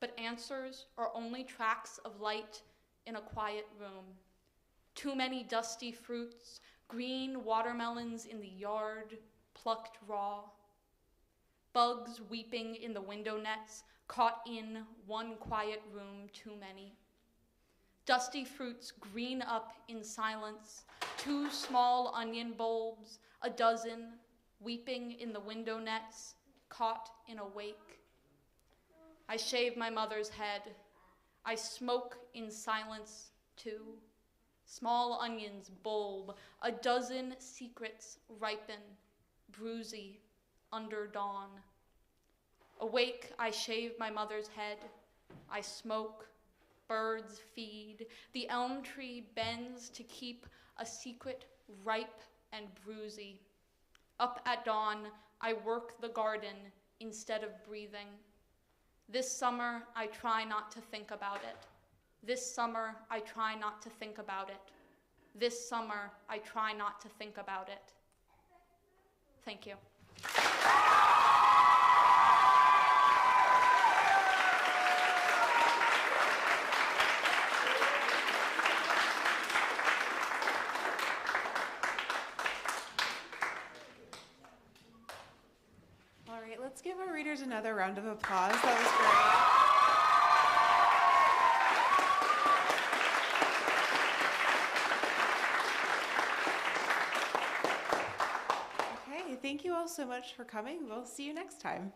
but answers are only tracks of light in a quiet room. Too many dusty fruits, green watermelons in the yard, plucked raw. Bugs weeping in the window nets, caught in one quiet room too many. Dusty fruits green up in silence, 2 small onion bulbs, a dozen, weeping in the window nets, caught in a wake. I shave my mother's head. I smoke in silence too. Small onions bulb, a dozen secrets ripen, bruisey, under dawn. Awake, I shave my mother's head. I smoke, birds feed. The elm tree bends to keep a secret ripe and bruisey. Up at dawn, I work the garden instead of breathing. This summer, I try not to think about it. This summer, I try not to think about it. This summer, I try not to think about it. Thank you. All right, let's give our readers another round of applause. That was great. Okay, thank you all so much for coming. We'll see you next time.